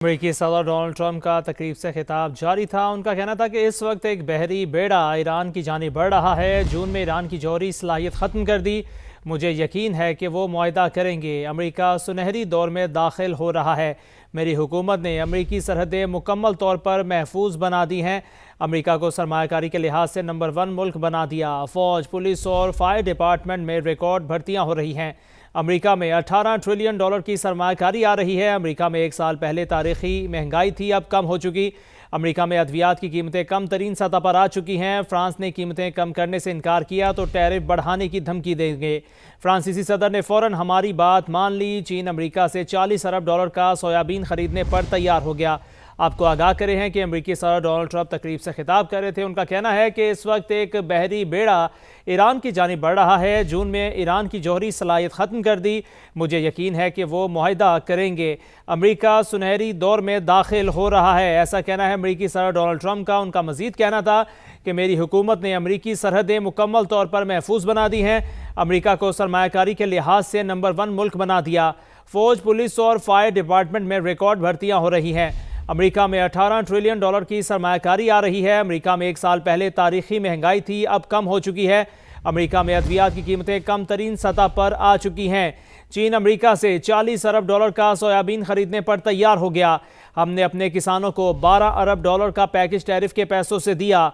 अमेरिकी सदर Donald Trump का तकरीब से खिताब जारी था। उनका कहना था कि इस वक्त एक बहरी बेड़ा ईरान की जानिब बढ़ रहा है। जून में ईरान की जौहरी सलाहियत ख़त्म कर दी। मुझे यकीन है कि वो मुआहदा करेंगे। अमेरिका सुनहरी दौर में दाखिल हो रहा है। मेरी हुकूमत ने अमेरिकी सरहदें मुकम्मल तौर पर महफूज बना दी हैं। अमेरिका को सरमायाकारी के लिहाज से नंबर 1 मुल्क बना दिया। फ़ौज, पुलिस और फायर डिपार्टमेंट में रिकॉर्ड भर्तियाँ हो रही हैं। अमेरिका में $18 ट्रिलियन की सरमायाकारी आ रही है। अमेरिका में एक साल पहले तारीखी महंगाई थी, अब कम हो चुकी। अमेरिका में अद्वियात की कीमतें कम तरीन सतह पर आ चुकी हैं। फ्रांस ने कीमतें कम करने से इनकार किया तो टैरिफ बढ़ाने की धमकी देंगे। फ्रांसीसी सदर ने फ़ौरन हमारी बात मान ली। चीन अमेरिका से $40 अरब का सोयाबीन खरीदने पर तैयार हो गया। आपको आगाह करे हैं कि अमेरिकी सदर डोनाल्ड ट्रंप तकरीब से खिताब कर रहे थे। उनका कहना है कि इस वक्त एक बहरी बेड़ा ईरान की जानिब बढ़ रहा है। जून में ईरान की जौहरी सलाहियत ख़त्म कर दी। मुझे यकीन है कि वो मुआहदा करेंगे। अमेरिका सुनहरी दौर में दाखिल हो रहा है, ऐसा कहना है अमेरिकी सदर डोनाल्ड ट्रंप का। उनका मजीद कहना था कि मेरी हुकूमत ने अमेरिकी सरहदें मुकम्मल तौर पर महफूज बना दी हैं। अमेरिका को सरमायाकारी के लिहाज से नंबर 1 मुल्क बना दिया। फ़ौज, पुलिस और फायर डिपार्टमेंट में रिकॉर्ड भर्तियाँ हो रही हैं। अमेरिका में $18 ट्रिलियन की सरमायाकारी आ रही है। अमेरिका में एक साल पहले तारीखी महंगाई थी, अब कम हो चुकी है। अमेरिका में अद्वियात की कीमतें कम तरीन सतह पर आ चुकी हैं। चीन अमेरिका से $40 अरब का सोयाबीन खरीदने पर तैयार हो गया। हमने अपने किसानों को $12 अरब का पैकेज टैरिफ के पैसों से दिया।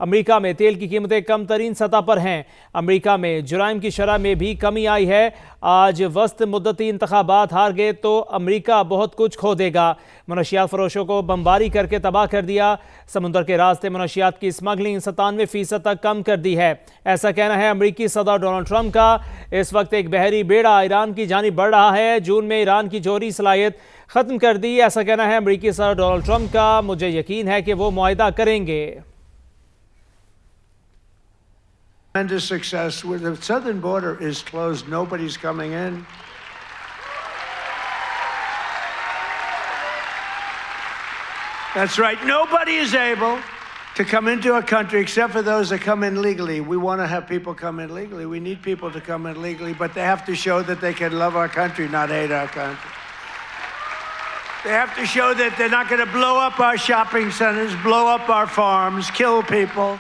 अमेरिका में तेल की कीमतें कम तरीन सतह पर हैं। अमेरिका में जुराइम की शरह में भी कमी आई है। आज वस्त मुद्दती इंतखाबात हार गए तो अमेरिका बहुत कुछ खो देगा। मनशियात फरोशों को बमबारी करके तबाह कर दिया। समुद्र के रास्ते मनशियात की स्मगलिंग 97% तक कम कर दी है, ऐसा कहना है अमेरिकी सदर डोनाल्ड ट्रंप का। इस वक्त एक बहरी बेड़ा ईरान की जानिब बढ़ रहा है। जून में ईरान की जौहरी सलाहियत ख़त्म कर दी, ऐसा कहना है अमेरिकी सदर डोनाल्ड ट्रंप का। मुझे यकीन है कि वो मुआहदा करेंगे। Tremendous success. Where the southern border is closed, nobody's coming in. That's right. Nobody is able to come into our country except for those that come in legally. We want to have people come in legally. We need people to come in legally, but they have to show that they can love our country, not hate our country. They have to show that they're not going to blow up our shopping centers, blow up our farms, kill people.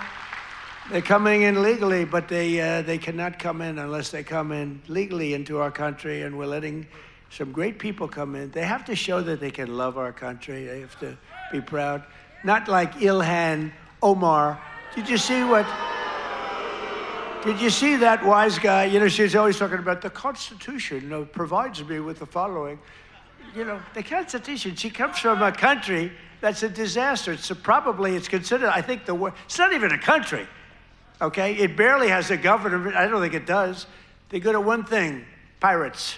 They're coming in legally, but they cannot come in unless they come in legally into our country, and we're letting some great people come in. They have to show that they can love our country. They have to be proud. Not like Ilhan Omar. Did you see that wise guy? You know, she's always talking about the Constitution provides me with the following. You know, the Constitution, she comes from a country that's a disaster. It's considered, I think, it's not even a country. Okay, it barely has a government. I don't think it does. They're good at one thing, pirates.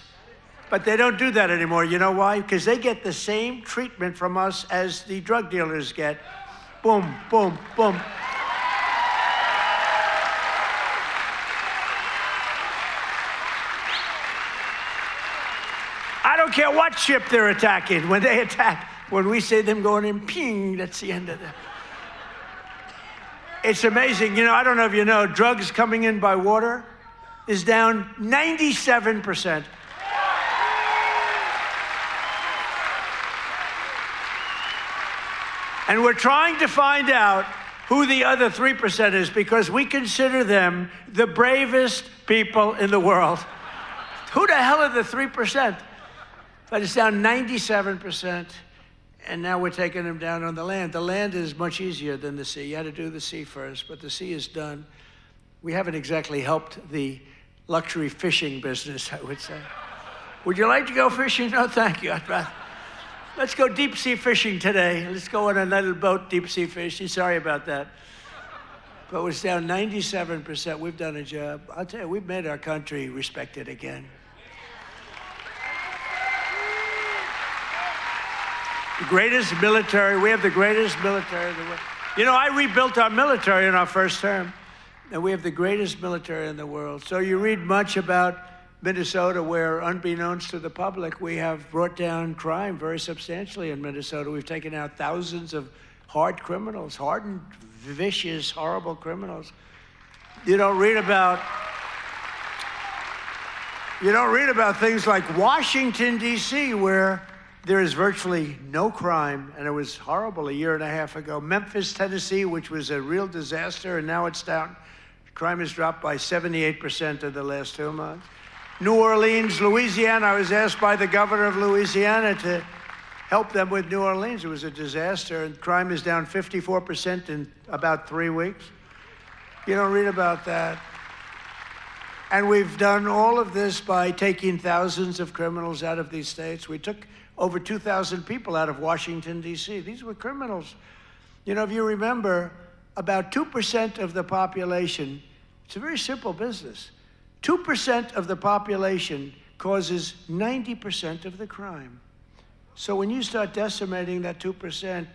But they don't do that anymore. You know why? Because they get the same treatment from us as the drug dealers get. Boom, boom, boom. I don't care what ship they're attacking. When they attack, when we see them going in, ping, that's the end of that. It's amazing. You know, I don't know if you know, drugs coming in by water is down 97%. And we're trying to find out who the other 3% is, because we consider them the bravest people in the world. Who the hell are the 3%? But it's down 97%. And now we're taking them down on the land. The land is much easier than the sea. You had to do the sea first, but the sea is done. We haven't exactly helped the luxury fishing business, I would say. Would you like to go fishing? No, thank you. Let's go deep sea fishing today. Let's go on a little boat, deep sea fishing. Sorry about that. But it's down 97%. We've done a job. I'll tell you, we've made our country respected again. The greatest military. We have the greatest military in the world. You know, I rebuilt our military in our first term, and we have the greatest military in the world. So you read much about Minnesota, where, unbeknownst to the public, we have brought down crime very substantially in Minnesota. We've taken out thousands of hard criminals, hardened, vicious, horrible criminals. You don't read about things like Washington, D.C., where there is virtually no crime, and it was horrible a year and a half ago. Memphis, Tennessee, which was a real disaster, and now it's down. Crime has dropped by 78% in the last 2 months. New Orleans, Louisiana, I was asked by the governor of Louisiana to help them with New Orleans. It was a disaster, and crime is down 54% in about 3 weeks. You don't read about that. And we've done all of this by taking thousands of criminals out of these states. We took over 2,000 people out of Washington, D.C. These were criminals. You know, if you remember, about 2% of the population, it's a very simple business. 2% of the population causes 90% of the crime. So when you start decimating that 2%,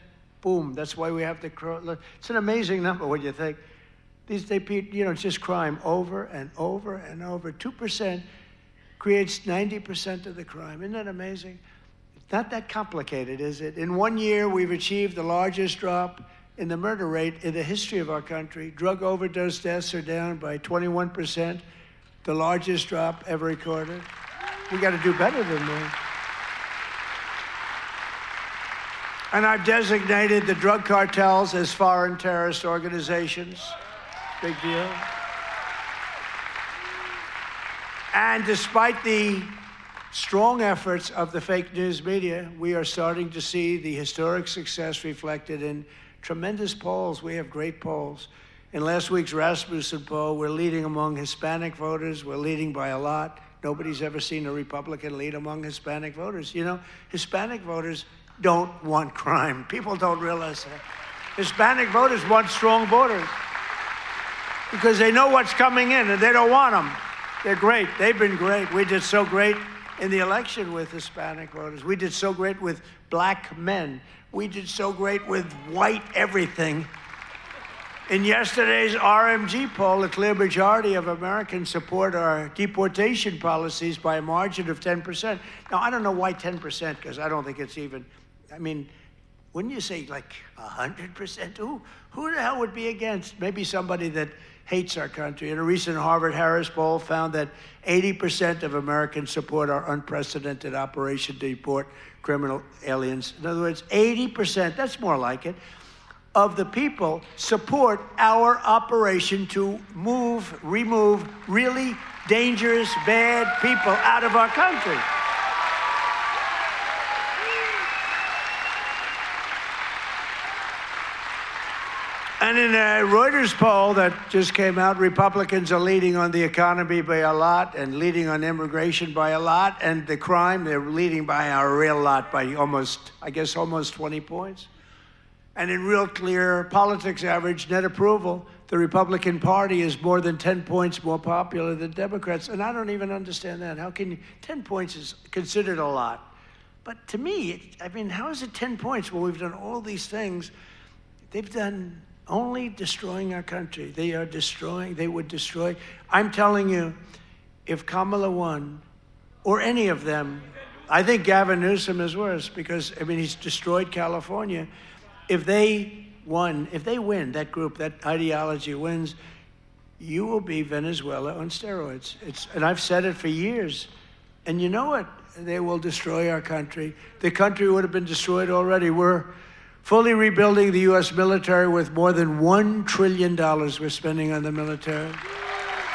boom, that's why we have the, it's an amazing number when you think. It's just crime over and over and over. 2% creates 90% of the crime. Isn't that amazing? It's not that complicated, is it? In 1 year, we've achieved the largest drop in the murder rate in the history of our country. Drug overdose deaths are down by 21%, the largest drop ever recorded. We got to do better than that. And I've designated the drug cartels as foreign terrorist organizations. Big deal. And despite the strong efforts of the fake news media, we are starting to see the historic success reflected in tremendous polls. We have great polls. In last week's Rasmussen poll, we're leading among Hispanic voters. We're leading by a lot. Nobody's ever seen a Republican lead among Hispanic voters. You know, Hispanic voters don't want crime. People don't realize that. Hispanic voters want strong borders because they know what's coming in and they don't want them. They're great. They've been great. We did so great in the election with Hispanic voters. We did so great with black men. We did so great with white everything. In yesterday's RMG poll, a clear majority of Americans support our deportation policies by a margin of 10%. Now, I don't know why 10%, because I don't think it's even, I mean, wouldn't you say like 100%? Who the hell would be against? Maybe somebody that hates our country. In a recent Harvard-Harris poll found that 80% of Americans support our unprecedented operation to deport criminal aliens. In other words, 80%, that's more like it, of the people support our operation to remove really dangerous, bad people out of our country. And in a Reuters poll that just came out, Republicans are leading on the economy by a lot and leading on immigration by a lot, and the crime, they're leading by a real lot, by almost 20 points. And in real clear politics average net approval, the Republican Party is more than 10 points more popular than Democrats. And I don't even understand that. How can 10 points is considered a lot? But to me, I mean, how is it 10 points when we've done all these things? They've done only destroying our country. They are destroying, they would destroy. I'm telling you, if Kamala won, or any of them, I think Gavin Newsom is worse because, I mean, he's destroyed California. If they win, that group, that ideology wins, you will be Venezuela on steroids. And I've said it for years. And you know what? They will destroy our country. The country would have been destroyed already. We're fully rebuilding the U.S. military with more than $1 trillion we're spending on the military.